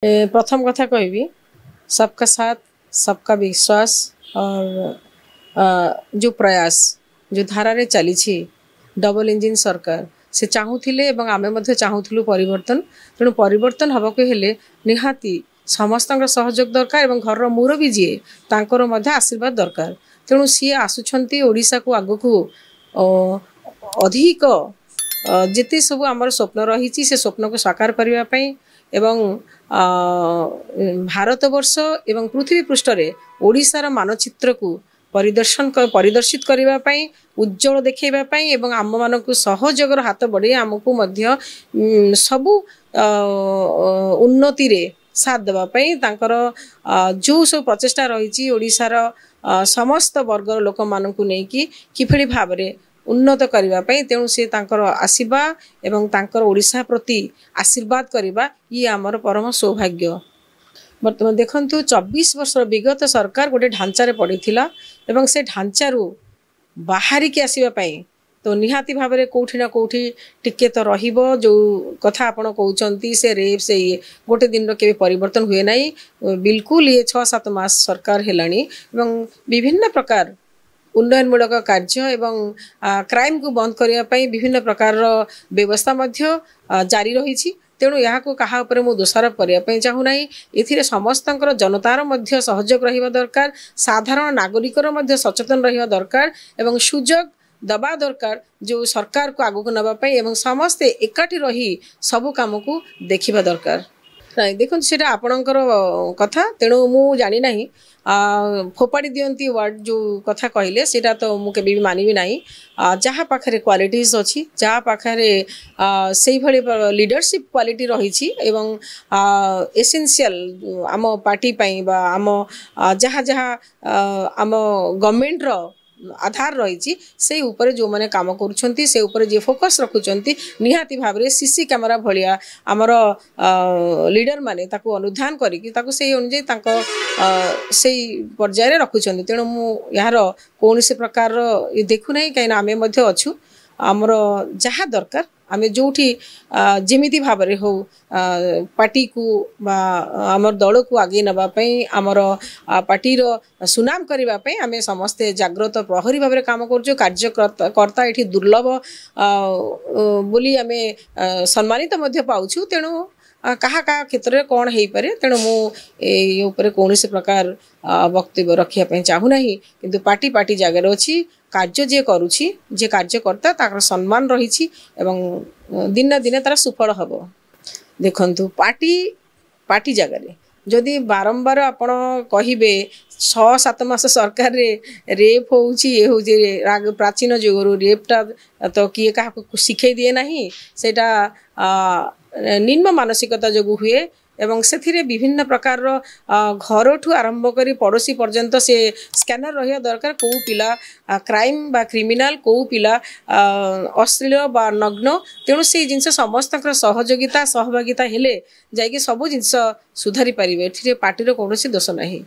प्रथम कथा कहबी सबका साथ सबका विश्वास और जो प्रयास जो धारा चली डबल इंजिन सरकार से चाहूले आमे मध्य चाहूलु परिवर्तन तेणु परिवर्तन हवा को हेले निहाती समस्त सहयोग दरकार एवं घर मुरबी जी तांकर मध्य आशीर्वाद दरकार तेणु सी आसुछंती ओडिशा को आगु को अधिक जिते सब आमर स्वप्न रही से स्वप्न को साकार करने एवं भारत वर्ष एवं पृथ्वी पृष्ठ रे ओडिशार मानचित्र को परिदर्शित करने उज्जवल देखा एवं आम मान सहयोगर हाथ बढ़े आमको मध्य सबु उन्नति रे साथ देवाई तांकर जो सब प्रचेषा रही ओडिशार समस्त वर्गर लोक मान किभली भाव में उन्नत करने तेणु सी आसवा एवं तांकर ओडिशा प्रति आशीर्वाद करवा ये आमर परम सौभाग्य। बर्तमान देखु 24 वर्ष विगत सरकार गोटे ढांचारे पड़ीथिला एवं से ढांचारू बाहरी की आसवाई तो निहाती भाव में कौटी ना कौटी टिके तो रहिबो जो कथा आपण कहउचंती से रेप से ये गोटे दिन के परिवर्तन हुए नहीं बिल्कुल ये 6-7 मास सरकार हेलानी एवं विभिन्न प्रकार उन्नयनमूलक कार्य एवं क्राइम को बंद करने विभिन्न प्रकार व्यवस्था मध्य जारी रही तेणु यहाँ को कहा उपरे मु दोषारोप करने चाहूना ए समस्त जनतार मध्य सहयोग रहिबा दरकार साधारण नागरिकर मध्य सचेतन रहिबा दरकार एवं सुजोग दबा दरकार जो सरकार को आगू नवाई एवं समस्ते एकाठी रही सबू काम को देखा दरकार नहीं देखो से आपणकर कथा तेणु मु जानी ना फोपाड़ी दियंती वर्ड जो कथा कहले सेटा तो मुझे भी मानवी ना जहाँ पाखे क्वालिटीज अच्छी जहाँ पाखे से भली लीडरशिप क्वालिटी रही एवं एसेंशियल आम पार्टी आम जहाँ जहाँ आम गवर्नमेंट रो आधार रही से ऊपर जो मैंने काम करुँच से ऊपर जे फोकस रखुंट निहाती भाव में सीसी कैमेरा भाया आमर लीडर माने ताकू अनुधान करी से अनुजाई से पर्यायर रखुंट तेणु यार कौन से प्रकार देखुना कहीं आमे मध्य अच्छु आमर जहाँ दरकार आमे जोठी जेमिति भाव में हो पार्टी को आमर दल को आगे नवाई आमर पार्टीर सुनाम करने आमे समस्ते जाग्रत प्रहरी भाव में काम कर कार्यकर्ता ये दुर्लभ बोली आमे सम्मानित पाउछु तेणु कहा क्षेत्र में कौन हो पारे तेणु मुझे कौन से प्रकार वक्तव्य रखापी चाहूना किंतु पार्टी पार्टी जगार अच्छी कार्य जे करुछि जे कार्यकर्ता ताकर सम्मान रही एवं दिन दिन तार सुफल हम देखु पार्टी पार्टी जगार जदि बारंबार आपण कहे 6-7 मास सरकार रे रेप हो प्राचीन जुगरू रेपटा तो किए क्या शिखे दिए ना सेटा निम्न मानसिकता जो हुए एवं से विभिन्न प्रकार घर ठू आरंभ कर पड़ोसी पर्यंत से स्कैनर रहा दरकार कौ पिला क्राइम बा क्रिमिनाल कौ पिला अश्लील बा नग्न तेणु से जिनस समस्त सहयोगिता सहभागिता हेले जाइए सब जिनस सुधारी पारे पार्टीर कौन दोष नहीं।